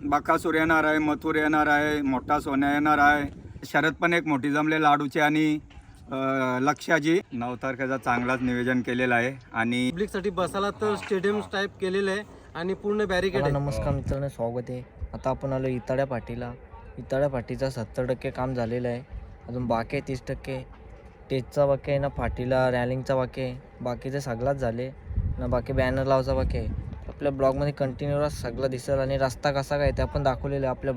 बकासूर येणार आहे, मथुर येणार आहे, मोठा सोन्या येणार आहे, शरद पण एक मोठी जमले लाडूची आणि लक्षाची 9 तारखेचा चांगलाच नियोजन केलेलं आहे. आणि पब्लिकसाठी बसायला तर स्टेडियम टाईप केलेलं आहे आणि पूर्ण बॅरिकेड आहे. नमस्कार मित्रांनो, स्वागत आहे. आता आपण आलो इताड्या पाटीला. इताड्या पाटीचा 70% काम झालेलं आहे. अजून बाकी आहे 30%. टेजचा बाकी आहे ना, पाटीला रॅलिंगचा बाकी आहे. बाकीचे सगळाच झाले ना, बाकी बॅनर लावायचा बाकी आहे. आपल्या ब्लॉगमध्ये कंटिन्यू सगळं दिसेल आणि रस्ता कसा काय ते आपण दाखवलेलं आहे आपल्या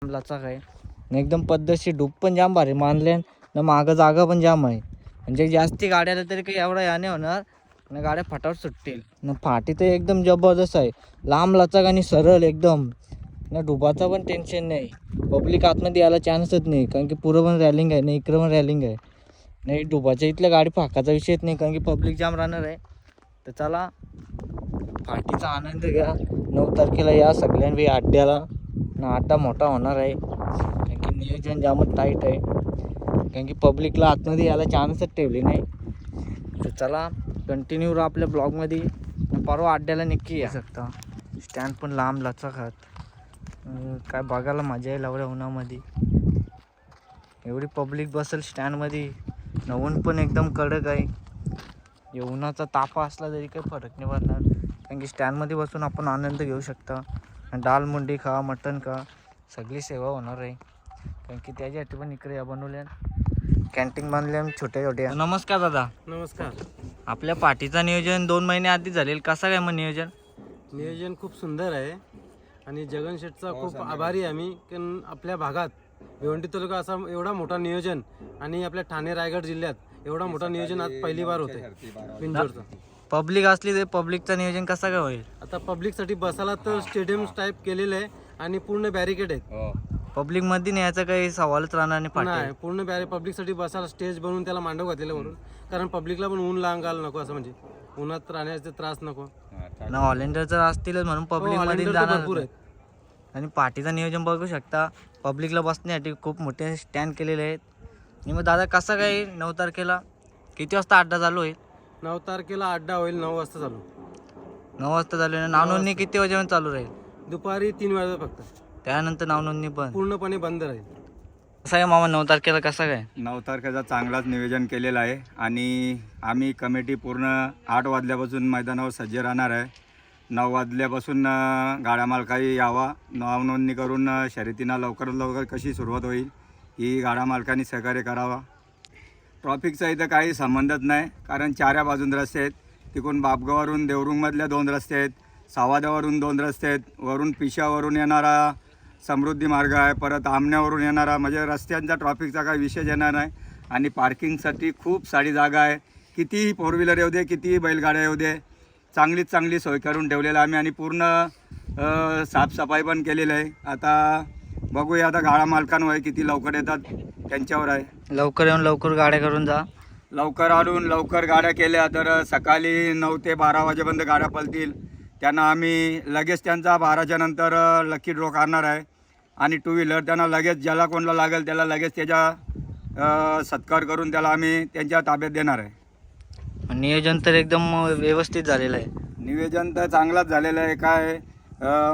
लाचा काय आणि एकदम पद्धतशीर डूब पण जाम भारी मानले ना, मागं जागा पण जाम आहे. म्हणजे जास्ती गाड्याला तरी काही एवढा याने होणार ना, गाड्या फाटावर सुटतील ना. फाटी तर एकदम जबरदस्त आहे, लांब लचक आणि सरळ एकदम ना. डुबाचं पण टेन्शन नाही, पब्लिक आतमध्ये यायला चान्सच नाही, कारण की पुरं पण रॅलिंग आहे ना, इकडं पण रॅलिंग आहे. नाही डुबाच्या इथल्या गाडी फाकाचा विषयच नाही, कारण की पब्लिक जाम राहणार आहे. तर चला फाटीचा आनंद घ्या. 9 तारखेला या सगळ्यांनी अड्ड्याला ना. अड्डा मोठा होणार आहे, कारण की नियोजन जामच टाईट आहे, कारण की पब्लिकला आतमध्ये यायला चान्सच ठेवले नाही. तर चला कंटिन्यू राहा आपल्या ब्लॉगमध्ये. परवा अड्ड्याला नक्की या शकता. स्टँड पण लांब लचकात, काय बघायला मजा येईल एवढ्या उन्हामध्ये. एवढी पब्लिक बसेल स्टँडमध्ये. ऊन पण एकदम कडक आहे. या उन्हाचा तापा असला तरी काही फरक नाही पडणार, कारण की स्टँडमध्ये बसून आपण आनंद घेऊ शकता. दाल मुंडी खा, मटण खा, सगळी सेवा होणार आहे. कारण की त्याच्यासाठी पण इकडे या बनवल्या कॅन्टीन बांधल्या छोट्या छोट्या. नमस्कार दादा. नमस्कार. आपल्या पार्टीचा नियोजन 2 महिने आधी झालेल, कसं काय मग नियोजन खूप सुंदर आहे आणि जगन शेठचा खूप आभारी आहे आम्ही, कारण आपल्या भागात भिवंडी तालुका असा एवढा मोठा नियोजन आणि आपल्या ठाणे रायगड जिल्ह्यात एवढा मोठा नियोजन आज पहिली बार होते पिंजोरचं. पब्लिक असली तर पब्लिकचं नियोजन कसं काय होईल? आता पब्लिकसाठी बसायला तर स्टेडियम टाईप केलेलं आहे आणि पूर्ण बॅरिकेड आहेत. पब्लिक मध्ये न्यायचा काही सवालच राहणार नाही. नाही, पूर्ण पब्लिकसाठी बसायला स्टेज बनवून त्याला मांडव घातलेलं म्हणून, कारण पब्लिकला पण ऊन लागायला नको, असं म्हणजे उन्हात राहण्याचा त्रास नको ना. ऑलेंडर जर असतीलच म्हणून पब्लिक मध्ये भरपूर आहेत. आणि पार्टीचं नियोजन बघू शकता. पब्लिकला बसण्यासाठी खूप मोठे स्टँड केलेले आहेत. आणि मग दादा कसं काय 9 तारखेला किती वाजता अड्डा चालू होईल? 9 तारखेला अड्डा होईल 9 वाजता चालू. 9 वाजता चालू आहे. नाव नोंदणी किती वाजेपर्यंत चालू राहील? दुपारी 3 वाजता फक्त, त्यानंतर नाव नोंदणी बंद पूर्णपणे बंद राहील. कसं आहे मामा 9 तारखेला कसं काय? 9 तारखेचा चांगलाच नियोजन केलेलं आहे आणि आम्ही कमिटी पूर्ण 8 वाजल्यापासून मैदानावर सज्ज राहणार आहे. 9 वाजल्यापासून गाड्या मालकाही यावा, नाव नोंदणी करून शर्यतींना लवकरात लवकर कशी सुरुवात होईल ही गाड्या मालकांनी सहकार्य करावा. ट्रॉफिकचा इथं काही संबंधच नाही, कारण चाऱ्या बाजून रस्ते आहेत. तिकडून बापगाववरून देवरुंगमधल्या 2 रस्ते आहेत, सावाद्यावरून 2 रस्ते आहेत, वरून पिशावरून येणारा समृद्धी मार्ग आहे, परत आमण्यावरून येणारा, म्हणजे रस्त्यांचा ट्रॉफिकचा काही विषय येणार नाही. आणि पार्किंगसाठी खूप सारी जागा आहे. कितीही फोर व्हीलर येऊ दे, कितीही बैलगाड्या येऊ दे, चांगलीच चांगली सोय करून ठेवलेलं आम्ही आणि पूर्ण साफसफाई पण केलेलं आहे. आता बघूया, आता गाडा मालकांवर किती लवकर येतात त्यांच्यावर आहे. लवकर येऊन लवकर गाड्या करून जा. लवकर आणून लवकर गाड्या केल्या तर सकाळी 9 ते 12 वाजेपर्यंत गाड्या पळतील. त्यांना आम्ही लगेच त्यांचा 12च्या नंतर लकी ड्रॉ करणार आहे आणि टू व्हीलर त्यांना लगेच ज्याला कोणाला लागेल त्याला लगेच त्याच्या सत्कार करून त्याला आम्ही त्यांच्या ताब्यात देणार आहे. नियोजन तर एकदम व्यवस्थित झालेलं आहे. नियोजन तर चांगलाच झालेलं आहे. काय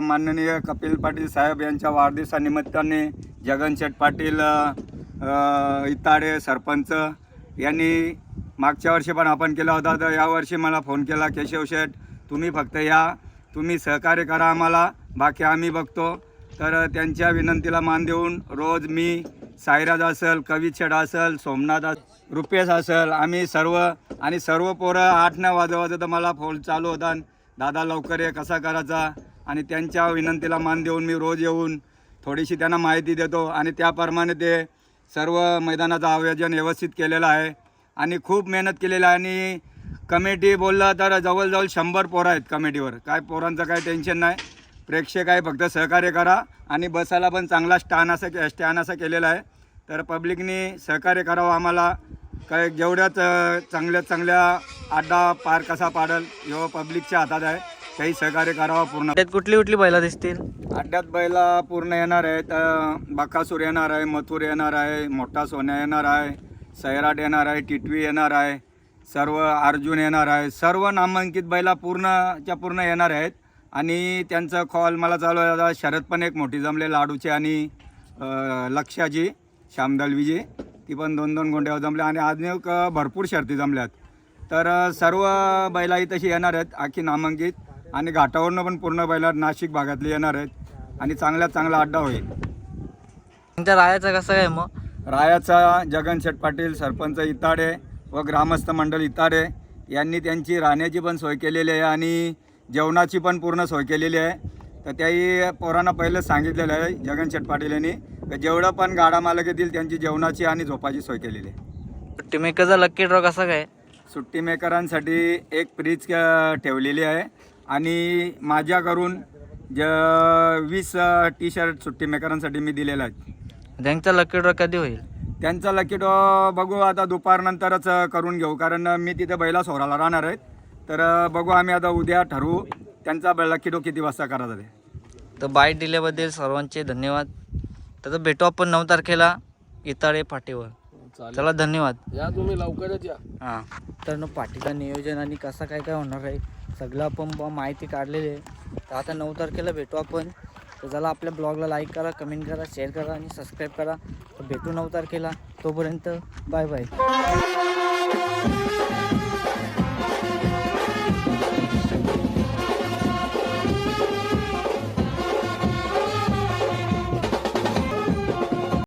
माननीय कपिल पाटील साहेब यांच्या वाढदिवसानिमित्ताने जगनशेठ पाटील इताडे सरपंच यांनी मागच्या वर्षी पण आपण केला होता, तर यावर्षी मला फोन केला, केशव शेठ तुम्ही फक्त या, तुम्ही सहकार्य करा आम्हाला, बाकी आम्ही बघतो. तर त्यांच्या विनंतीला मान देऊन रोज मी, साईराज असेल, कवित शेठ असेल, सोमनाथ रुपेश असेल, आम्ही सर्व पोरं 8-9 वाजता मला फोन चालू होता, दादा लवकर ये, कसा करायचा. आणि त्यांच्या विनंतीला मान देऊन मी रोज येऊन थोडीशी त्यांना माहिती देतो आणि त्याप्रमाणे ते सर्व मैदानाचं आयोजन व्यवस्थित केलेलं आहे आणि खूप मेहनत केलेलं आहे. आणि कमिटी बोललं तर जवळजवळ 100 पोरं आहेत कमिटीवर. काय पोरांचं काय टेन्शन नाही. प्रेक्षक आहे, फक्त सहकार्य करा आणि बसायला पण चांगला स्टँड असं केलेला आहे. तर पब्लिकनी सहकार्य करावं आम्हाला. काय जेवढ्याच चांगल्या अड्डा पार कसा पाडल ह्यो पब्लिकच्या हातात आहे. काही सहकार्य करावं पूर्ण. त्यात कुठली कुठली बैला दिसतील? अड्ड्यात बैला पूर्ण येणार आहेत. बकासूर येणार आहे, मथुर येणार आहे, मोठा सोन्या येणार आहे, सैराट येणार आहे, टिटवी येणार आहे, सर्व अर्जुन येणार आहे. सर्व नामांकित बैला पूर्ण येणार आहेत. आणि त्यांचं कॉल मला चालू आहे. आता शरद पण एक मोठी जमले लाडूची आणि लक्ष्याची श्यामदलवीची, ती पण 2-2 गोंड्यावर जमल्या आणि अनेक भरपूर शर्ती जमल्यात. तर सर्व बैलाही तशी येणार आहेत आखी नामांकित. आणि घाटावरनं पण पूर्ण बैला नाशिक भागातले येणार आहेत आणि चांगला अड्डा होईल. त्यांच्या रायाचं कसं काय मग? रायाचा जगनशेठ पाटील सरपंच इताडे व ग्रामस्थ मंडळ इताडे यांनी त्यांची राहण्याची पण सोय केलेली आहे आणि जेवणाची पण पूर्ण सोय केलेली आहे. तर त्याही पोरांना पहिलं सांगितलेलं आहे जगनशेठ पाटील यांनी, तर जेवढं पण गाडा मालक येतील त्यांची जेवणाची आणि झोपाची सोय केलेली आहे. सुट्टी मेकरचा लकी ड्रॉ कसा काय? सुट्टी मेकरांसाठी एक फ्रीज ठेवलेली आहे आणि माझ्या करून 20 टी शर्ट सुट्टी मेकरांसाठी मी दिलेला आहे. त्यांचा लकी ड्रॉ कधी होईल? त्यांचा लकी ड्रॉ बघू आता दुपारनंतरच करून घेऊ, कारण मी तिथे बैला सोराला राहणार आहेत. तर बघू आम्ही आता उद्या ठरवू त्यांचा लकी ड्रॉ किती वाजता करायचा ते. तर बाईट दिल्याबद्दल सर्वांचे धन्यवाद. तर भेटू आपण 9 तारखेला इताडे फाटीवर. चला धन्यवाद. या तुम्ही लवकरच या. हां, तर पाठीचं नियोजन आणि कसं काय होणार आहे सगळं आपण माहिती काढलेली आहे. तर आता 9 तारखेला भेटू आपण. तर चला आपल्या ब्लॉगला लाईक करा, कमेंट करा, शेअर करा आणि सबस्क्राईब करा. तर भेटू 9 तारखेला. तोपर्यंत बाय बाय.